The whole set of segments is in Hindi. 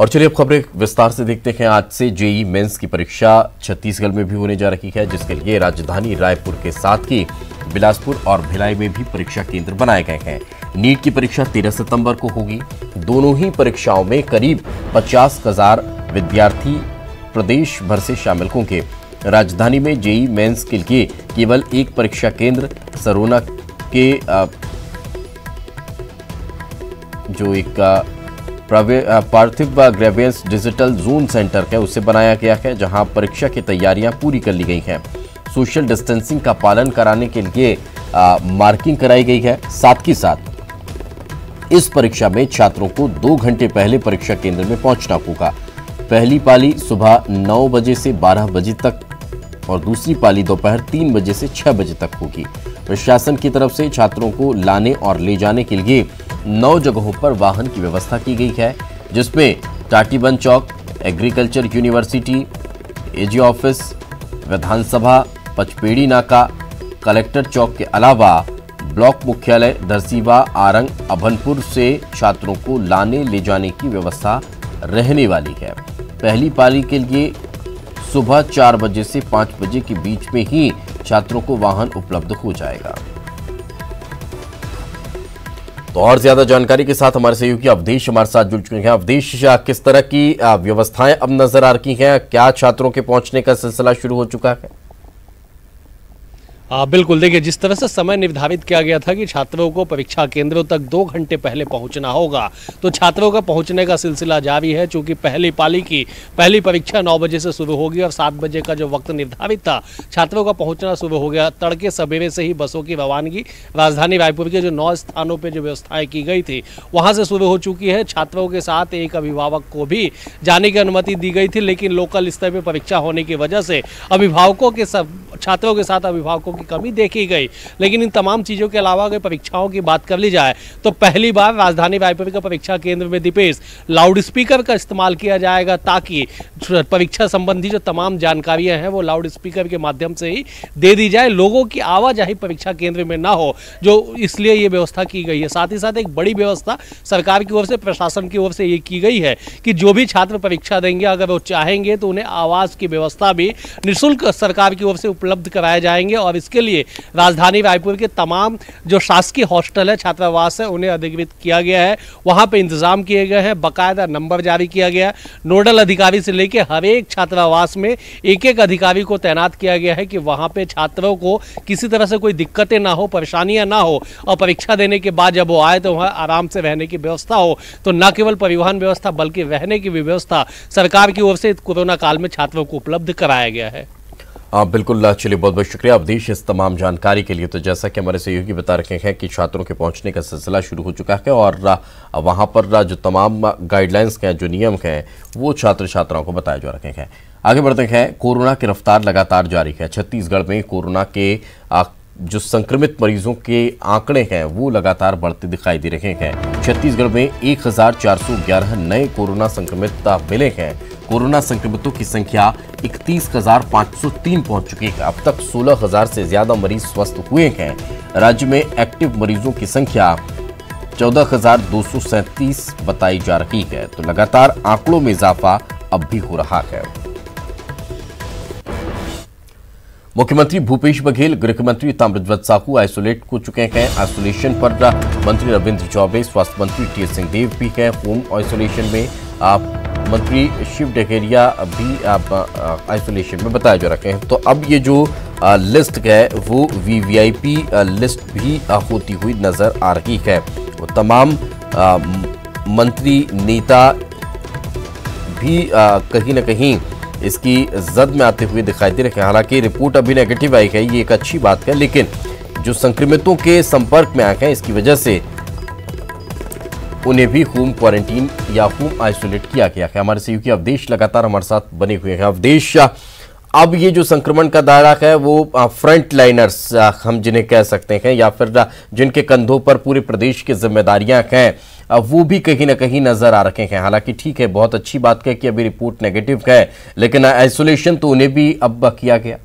और चलिए अब खबरें विस्तार से देखते हैं। आज से जेईई मेंस की परीक्षा छत्तीसगढ़ में भी होने जा रही है, जिसके लिए राजधानी रायपुर के साथ ही बिलासपुर और भिलाई में भी परीक्षा केंद्र बनाए गए हैं। नीट की परीक्षा 13 सितंबर को होगी। दोनों ही परीक्षाओं में करीब 50,000 विद्यार्थी प्रदेश भर से शामिल होंगे। राजधानी में जेईई मेंस के लिए केवल एक परीक्षा केंद्र सरोना के जो एक पार्थिव ग्रेवियंस डिजिटल जोन सेंटर है उसे बनाया गया है, जहां परीक्षा की तैयारियां पूरी कर ली गई हैं। सोशल डिस्टेंसिंग का पालन कराने के लिए मार्किंग कराई गई है। साथ ही साथ इस परीक्षा में छात्रों को 2 घंटे पहले परीक्षा केंद्र में पहुंचना होगा। पहली पाली सुबह 9 बजे से 12 बजे तक और दूसरी पाली दोपहर 3 बजे से 6 बजे तक होगी। प्रशासन की तरफ से छात्रों को लाने और ले जाने के लिए 9 जगहों पर वाहन की व्यवस्था की गई है, जिसमें टाटीबंद चौक, एग्रीकल्चर यूनिवर्सिटी, एजी ऑफिस, विधानसभा, पचपेड़ी नाका, कलेक्टर चौक के अलावा ब्लॉक मुख्यालय दरसीवा, आरंग, अभनपुर से छात्रों को लाने ले जाने की व्यवस्था रहने वाली है। पहली पाली के लिए सुबह 4 बजे से 5 बजे के बीच में ही छात्रों को वाहन उपलब्ध हो जाएगा। तो और ज्यादा जानकारी के साथ हमारे सहयोगी अवधेश हमारे साथ जुड़ चुके हैं। अवधेश, किस तरह की व्यवस्थाएं अब नजर आ रही हैं? क्या छात्रों के पहुंचने का सिलसिला शुरू हो चुका है? बिल्कुल, देखिए जिस तरह से समय निर्धारित किया गया था कि छात्रों को परीक्षा केंद्रों तक 2 घंटे पहले पहुंचना होगा, तो छात्रों का पहुंचने का सिलसिला जारी है। चूंकि पहली पाली की पहली परीक्षा 9 बजे से शुरू होगी और 7 बजे का जो वक्त निर्धारित था, छात्रों का पहुंचना शुरू हो गया। तड़के सवेरे से ही बसों की रवानगी राजधानी रायपुर के जो 9 स्थानों पर जो व्यवस्थाएं की गई थी वहाँ से शुरू हो चुकी है। छात्रों के साथ एक अभिभावक को भी जाने की अनुमति दी गई थी, लेकिन लोकल स्तर पर परीक्षा होने की वजह से अभिभावकों के छात्रों के साथ अभिभावकों की कमी देखी गई। लेकिन इन तमाम चीज़ों के अलावा अगर परीक्षाओं की बात कर ली जाए तो पहली बार राजधानी रायपुर के परीक्षा केंद्र में दीपेश लाउड स्पीकर का इस्तेमाल किया जाएगा, ताकि परीक्षा संबंधी जो तमाम जानकारियां हैं वो लाउड स्पीकर के माध्यम से ही दे दी जाए। लोगों की आवाजाही परीक्षा केंद्र में ना हो, जो इसलिए ये व्यवस्था की गई है। साथ ही साथ एक बड़ी व्यवस्था सरकार की ओर से, प्रशासन की ओर से ये की गई है कि जो भी छात्र परीक्षा देंगे, अगर वो चाहेंगे तो उन्हें आवास की व्यवस्था भी निःशुल्क सरकार की ओर से उपलब्ध कराए जाएंगे। और इसके लिए राजधानी रायपुर के तमाम जो शासकीय हॉस्टल है, छात्रावास है, उन्हें अधिकृत किया गया है। वहां पे इंतजाम किए गए हैं, बाकायदा नंबर जारी किया गया है। नोडल अधिकारी से लेकर हर एक छात्रावास में एक अधिकारी को तैनात किया गया है कि वहां पे छात्रों को किसी तरह से कोई दिक्कतें ना हो, परेशानियां ना हो, और परीक्षा देने के बाद जब वो आए तो वहां आराम से रहने की व्यवस्था हो। तो न केवल परिवहन व्यवस्था बल्कि रहने की भी व्यवस्था सरकार की ओर से कोरोना काल में छात्रों को उपलब्ध कराया गया है। बिल्कुल, चलिए बहुत बहुत शुक्रिया अवधेश इस तमाम जानकारी के लिए। तो जैसा कि हमारे सहयोगी बता रहे हैं कि छात्रों के पहुंचने का सिलसिला शुरू हो चुका है और वहां पर जो तमाम गाइडलाइंस हैं, जो नियम हैं, वो छात्र छात्राओं को बताए जा रहे हैं। आगे बढ़ते हैं। कोरोना की रफ्तार लगातार जारी है। छत्तीसगढ़ में कोरोना के जो संक्रमित मरीजों के आंकड़े हैं वो लगातार बढ़ते दिखाई दे रहे हैं। छत्तीसगढ़ में 1411 नए कोरोना संक्रमित मिले हैं। कोरोना संक्रमितों की संख्या 31,503 पहुंच चुकी है। अब तक 16,000 से ज्यादा मरीज स्वस्थ हुए हैं। राज्य में एक्टिव मरीजों की संख्या 14,237 बताई जा रही है। तो लगातार आंकड़ों में इजाफा अब भी हो रहा है। मुख्यमंत्री भूपेश बघेल, गृह मंत्री ताम्रध्वज साहू आइसोलेट हो चुके हैं। आइसोलेशन पर मंत्री रविंद्र चौबे, स्वास्थ्य मंत्री टी.एस. सिंहदेव भी हैं होम आइसोलेशन में। मंत्री शिव डहरिया भी आइसोलेशन में बताए जा रहे हैं। तो अब ये जो लिस्ट है वो वीवीआईपी लिस्ट भी होती हुई नजर आ रही है। वो तमाम मंत्री नेता भी कहीं ना कहीं इसकी जद में आते हुए दिखाई दे रहे हैं। हालांकि रिपोर्ट अभी नेगेटिव आई है, ये एक अच्छी बात है, लेकिन जो संक्रमितों के संपर्क में आए हैं इसकी वजह से उन्हें भी होम क्वारंटीन या होम आइसोलेट किया गया है। हमारे सहयोगी अवधेश लगातार हमारे साथ बने हुए हैं। अवधेश, अब ये जो संक्रमण का दायरा है वो फ्रंट लाइनर्स हम जिन्हें कह सकते हैं, या फिर जिनके कंधों पर पूरे प्रदेश की जिम्मेदारियां हैं, वो भी कहीं ना कहीं नजर आ रखे हैं। हालांकि ठीक है, बहुत अच्छी बात है कि अभी रिपोर्ट नेगेटिव है, लेकिन आइसोलेशन तो उन्हें भी अब किया गया।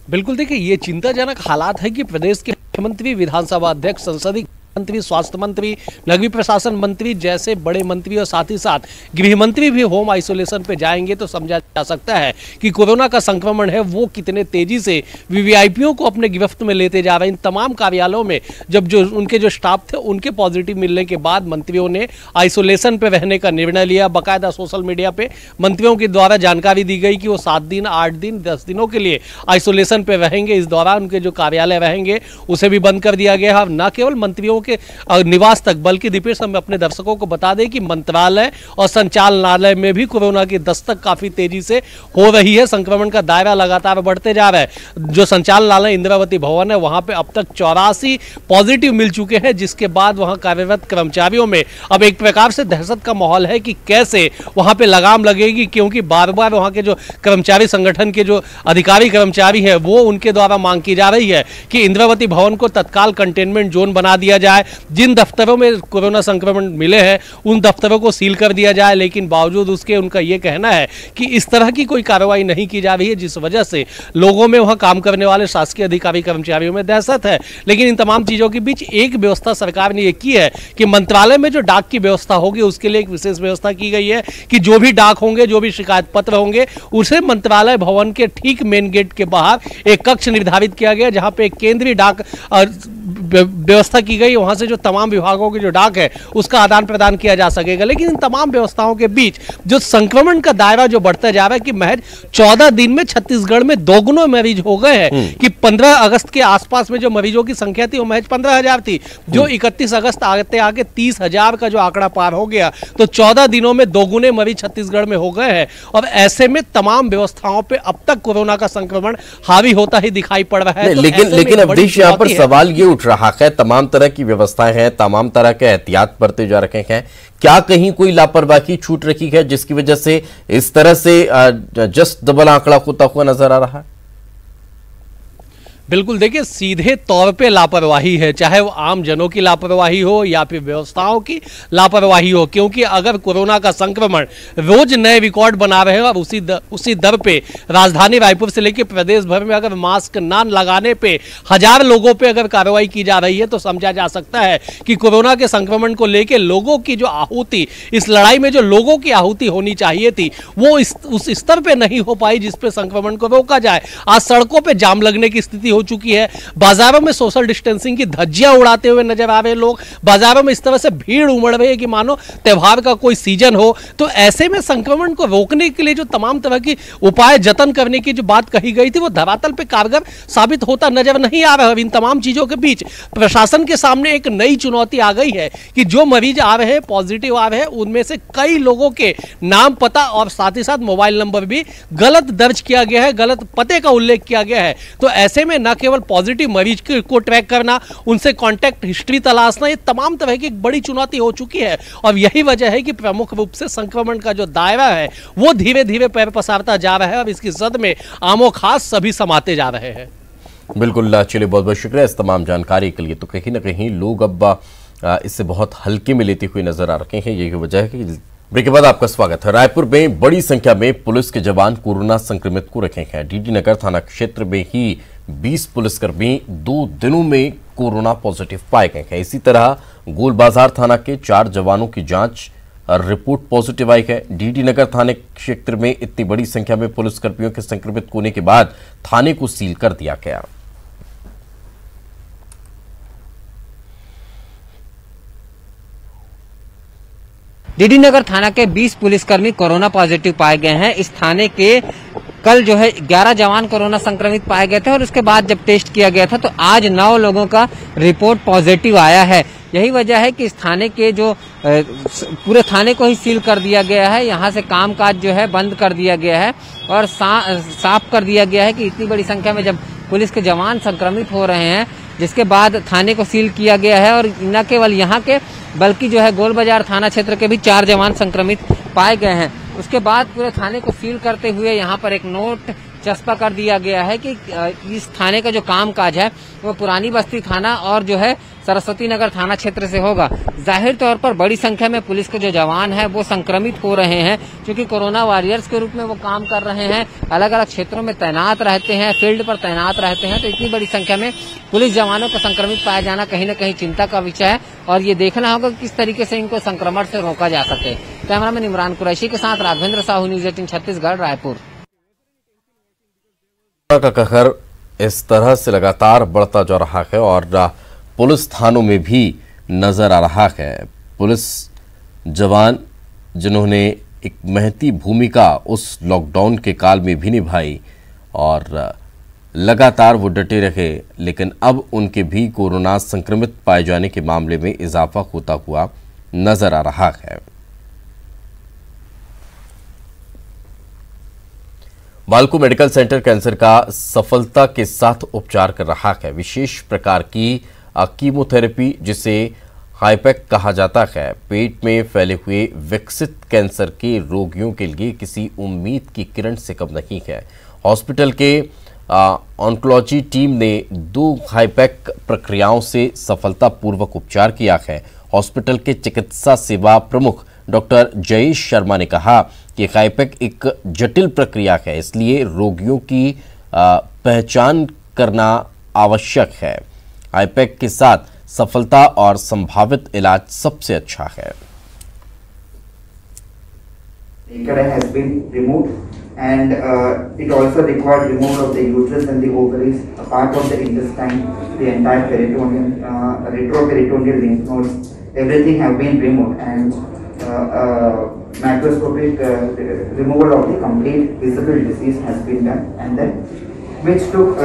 बिल्कुल, देखिए ये चिंताजनक हालात है कि प्रदेश के मुख्यमंत्री, विधानसभा अध्यक्ष, संसदीय मंत्री, स्वास्थ्य मंत्री, नगरीय प्रशासन मंत्री जैसे बड़े मंत्री और साथ ही साथ गृह मंत्री भी होम आइसोलेशन पे जाएंगे तो समझा जा सकता है कि कोरोना का संक्रमण है वो कितने तेजी से वीवीआईपीओ को अपने गिरफ्त में लेते जा रहे हैं। इन तमाम कार्यालयों में जब जो उनके जो स्टाफ थे उनके पॉजिटिव मिलने के बाद मंत्रियों ने आइसोलेशन पे रहने का निर्णय लिया। बाकायदा सोशल मीडिया पे मंत्रियों के द्वारा जानकारी दी गई कि वो 7 दिन, 8 दिन, 10 दिनों के लिए आइसोलेशन पे रहेंगे। इस दौरान उनके जो कार्यालय रहेंगे उसे भी बंद कर दिया गया है। न केवल मंत्रियों के निवास तक बल्कि दीपेश हम अपने दर्शकों को बता दें कि मंत्रालय और संचालनालय में भी कोरोना की दस्तक काफी तेजी से हो रही है। संक्रमण का दायरा लगातार बढ़ते जा रहा है। जो संचालनालय इंदिरावती भवन है वहां पे अब तक 84 पॉजिटिव मिल चुके हैं, जिसके बाद वहां कार्यरत कर्मचारियों में अब एक प्रकार से दहशत का माहौल है कि कैसे वहां पे लगाम लगेगी, क्योंकि बार बार वहां के जो कर्मचारी संगठन के जो अधिकारी कर्मचारी है वो उनके द्वारा मांग की जा रही है कि इंदिरावती भवन को तत्काल कंटेनमेंट जोन बना दिया जाए। जिन दफ्तरों में कोरोना संक्रमण मिले हैं उन दफ्तरों को सील कर दिया जाए, लेकिन बावजूद उसके उनका यह कहना है कि इस तरह की कोई कार्रवाई नहीं की जा रही है, जिस वजह से लोगों में वहां काम करने वाले शासकीय अधिकारी कर्मचारियों में दहशत है। लेकिन इन तमाम चीजों के बीच एक व्यवस्था सरकार ने यह की है कि मंत्रालय में जो डाक की व्यवस्था होगी उसके लिए एक विशेष व्यवस्था की गई है कि जो भी डाक होंगे, जो भी शिकायत पत्र होंगे, उसे मंत्रालय भवन के ठीक मेन गेट के बाहर एक कक्ष निर्धारित किया गया जहां पे एक केंद्रीय डाक व्यवस्था की गई। वहां से जो तमाम विभागों की जो डाक है उसका आदान प्रदान किया जा सकेगा। लेकिन इन तमाम व्यवस्थाओं के बीच जो संक्रमण का दायरा जो बढ़ता जा रहा है कि महज 14 दिन में छत्तीसगढ़ में दोगुने मरीज हो गए हैं कि 15 अगस्त के आसपास में जो मरीजों की संख्या थी वो महज 15,000 थी, जो 31 अगस्त आते आगे 30,000 का जो आंकड़ा पार हो गया। तो 14 दिनों में दोगुने मरीज छत्तीसगढ़ में हो गए हैं और ऐसे में तमाम व्यवस्थाओं पे अब तक कोरोना का संक्रमण हावी होता ही दिखाई पड़ रहा है। लेकिन अवधेश, यहाँ पर सवाल ये उठ रहा है, तमाम तरह की व्यवस्थाएं हैं, तमाम तरह के एहतियात बरते जा रखे हैं, क्या कहीं कोई लापरवाही छूट रखी है जिसकी वजह से इस तरह से जस्ट डबल आंकड़ा होता हुआ नजर आ रहा है? बिल्कुल, देखिए सीधे तौर पे लापरवाही है, चाहे वो आम जनों की लापरवाही हो या फिर व्यवस्थाओं की लापरवाही हो, क्योंकि अगर कोरोना का संक्रमण रोज नए रिकॉर्ड बना रहे हैं और उसी दर पे राजधानी रायपुर से लेकर प्रदेश भर में अगर मास्क ना लगाने पे 1000 लोगों पे अगर कार्रवाई की जा रही है तो समझा जा सकता है कि कोरोना के संक्रमण को लेकर लोगों की जो आहुति, इस लड़ाई में जो लोगों की आहुति होनी चाहिए थी वो उस स्तर पे नहीं हो पाई जिसपे संक्रमण को रोका जाए। आज सड़कों पे जाम लगने की स्थिति हो चुकी है, बाजारों में सोशल डिस्टेंसिंग की धज्जियां उड़ाते हुए नजर आ रहे लोग, बाजारों में इस तरह से भीड़ उमड़ रही है कि मानो त्योहार का कोई सीजन हो। तो ऐसे में संक्रमण को रोकने के लिए जो तमाम तरह की उपाय जतन करने की जो बात कही गई थी वो धरातल पे कारगर साबित होता नजर नहीं आ रहा है। इन तमाम चीजों के बीच प्रशासन के सामने एक नई चुनौती आ गई है कि जो मरीज आ रहे हैं, पॉजिटिव आ रहे हैं, उनमें से कई लोगों के नाम, पता और साथ ही साथ मोबाइल नंबर भी गलत दर्ज किया गया है, गलत पते का उल्लेख किया गया है। तो ऐसे में न केवल पॉजिटिव मरीज को ट्रैक करना, उनसे कांटेक्ट हिस्ट्री तलाशना, ये तमाम तरह की एक बड़ी चुनौती हो चुकी है और यही वजह है कि प्रमुख रूप से संक्रमण का जो दायरा है वो धीरे धीरे पैर पसारता जा रहा है और इसकी जद में आमो खास सभी समाते जा रहे हैं। बिल्कुल, चलिए बहुत बहुत शुक्रिया इस तमाम जानकारी के लिए। तो कहीं ना कहीं लोग अब इससे बहुत हल्के में लेते हुए नजर आ रहे हैं, यही वजह है कि ब्रेक के बाद आपका स्वागत है। रायपुर में बड़ी संख्या में पुलिस के जवान कोरोना संक्रमित को रखे हैं। डीडी नगर थाना क्षेत्र में ही 20 पुलिसकर्मी 2 दिनों में कोरोना पॉजिटिव पाए गए हैं। इसी तरह गोल बाजार थाना के 4 जवानों की जांच रिपोर्ट पॉजिटिव आई है। डीडी नगर थाने क्षेत्र में इतनी बड़ी संख्या में पुलिसकर्मियों के संक्रमित होने के बाद थाने को सील कर दिया गया। डीडी नगर थाना के 20 पुलिसकर्मी कोरोना पॉजिटिव पाए गए हैं। इस थाने के कल जो है 11 जवान कोरोना संक्रमित पाए गए थे और उसके बाद जब टेस्ट किया गया था तो आज 9 लोगों का रिपोर्ट पॉजिटिव आया है। यही वजह है कि इस थाने के जो पूरे थाने को ही सील कर दिया गया है, यहाँ से कामकाज जो है बंद कर दिया गया है और साफ कर दिया गया है कि इतनी बड़ी संख्या में जब पुलिस के जवान संक्रमित हो रहे हैं, जिसके बाद थाने को सील किया गया है। और न केवल यहाँ के बल्कि जो है गोल बाजार थाना क्षेत्र के भी 4 जवान संक्रमित पाए गए हैं। उसके बाद पूरे थाने को सील करते हुए यहाँ पर एक नोट चस्पा कर दिया गया है कि इस थाने का जो कामकाज है वो पुरानी बस्ती थाना और जो है सरस्वती नगर थाना क्षेत्र से होगा। जाहिर तौर पर बड़ी संख्या में पुलिस के जो जवान हैं वो संक्रमित हो रहे हैं, क्योंकि कोरोना वॉरियर्स के रूप में वो काम कर रहे हैं, अलग अलग क्षेत्रों में तैनात रहते हैं, फील्ड पर तैनात रहते हैं। तो इतनी बड़ी संख्या में पुलिस जवानों को संक्रमित पाया जाना कहीं न कहीं चिंता का विषय है और ये देखना होगा कि किस तरीके से इनको संक्रमण से रोका जा सके। कैमरामैन इमरान कुरैशी के साथ राघवेंद्र साहू, न्यूज़ 18 छत्तीसगढ़, रायपुर। का कहर इस तरह से लगातार बढ़ता जा रहा है और पुलिस थानों में भी नजर आ रहा है। पुलिस जवान जिन्होंने एक महती भूमिका उस लॉकडाउन के काल में भी निभाई और लगातार वो डटे रहे, लेकिन अब उनके भी कोरोना संक्रमित पाए जाने के मामले में इजाफा होता हुआ नजर आ रहा है। बालको मेडिकल सेंटर कैंसर का सफलता के साथ उपचार कर रहा है। विशेष प्रकार की कीमोथेरेपी, जिसे हाईपैक कहा जाता है, पेट में फैले हुए विकसित कैंसर के रोगियों के लिए किसी उम्मीद की किरण से कम नहीं है। हॉस्पिटल के ऑन्कोलॉजी टीम ने 2 हाईपैक प्रक्रियाओं से सफलतापूर्वक उपचार किया है। हॉस्पिटल के चिकित्सा सेवा प्रमुख डॉक्टर जयेश शर्मा ने कहा कि हाईपैक एक जटिल प्रक्रिया है, इसलिए रोगियों की पहचान करना आवश्यक है। हाईपैक के साथ सफलता और संभावित इलाज सबसे अच्छा है। Has been removed and it also required removal of the uterus and the ovaries, a part of the intestine, the entire peritoneum, retroperitoneal lymph nodes, everything have been removed and macroscopic removal of the complete visible disease has been done, and then which took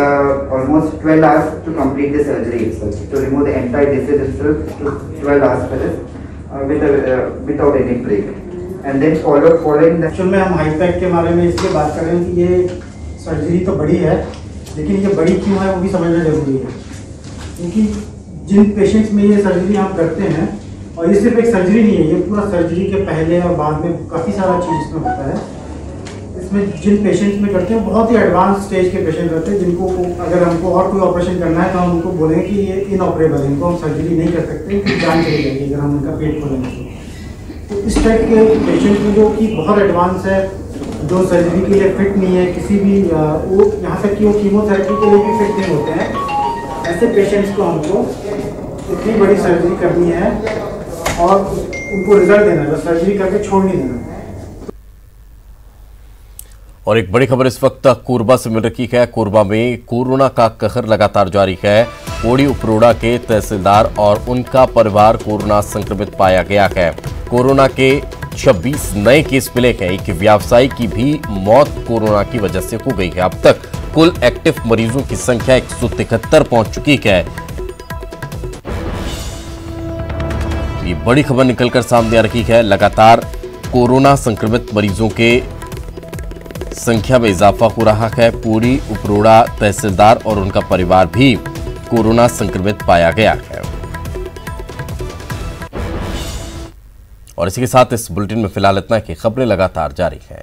almost 12 hours to complete the surgery itself, to remove the entire disease itself took 12 hours for this without any break. And then following the actual में हम हाईपैक के बारे में इसलिए बात कर रहे हैं कि ये सर्जरी तो बड़ी है, लेकिन ये बड़ी क्यों है वो भी समझना जरूरी है, क्योंकि जिन पेशेंट्स में ये सर्जरी हम करते हैं, और ये सिर्फ एक सर्जरी नहीं है, ये पूरा सर्जरी के पहले और बाद में काफ़ी सारा चीज़ इसमें होता है। इसमें जिन पेशेंट्स में करते हैं बहुत ही एडवांस स्टेज के पेशेंट रहते हैं, जिनको अगर हमको और कोई ऑपरेशन करना है तो हम उनको बोलेंगे कि ये इनऑपरेबल है, इनको हम सर्जरी नहीं कर सकते, इनकी जान चली जाएगी अगर हम उनका पेट खोलेंगे तो इस टाइप के पेशेंट में जो कि बहुत एडवांस है, जो सर्जरी के लिए फिट नहीं है, किसी भी वो यहाँ तक कि वो कीमोथेरेपी के लिए भी फिट नहीं होते हैं, ऐसे पेशेंट्स को हमको इतनी बड़ी सर्जरी करनी है और उनको रिजल्ट देना है, सर्जरी करके छोड़ नहीं देना। और एक बड़ी खबर इस वक्त कोरबा से मिल रही है। कोरबा में कोरोना का कहर लगातार जारी है। कोड़ी उपरोड़ा के तहसीलदार और उनका परिवार कोरोना संक्रमित पाया गया है। कोरोना के 26 नए केस मिले हैं। एक व्यवसायी की भी मौत कोरोना की वजह से हो गई है। अब तक कुल एक्टिव मरीजों की संख्या 173 पहुंच चुकी है। ये बड़ी खबर निकलकर सामने आ रही है। लगातार कोरोना संक्रमित मरीजों के संख्या में इजाफा हो रहा है। पूरी उपरोड़ा तहसीलदार और उनका परिवार भी कोरोना संक्रमित पाया गया है। और इसी के साथ इस बुलेटिन में फिलहाल इतना कि खबरें लगातार जारी हैं।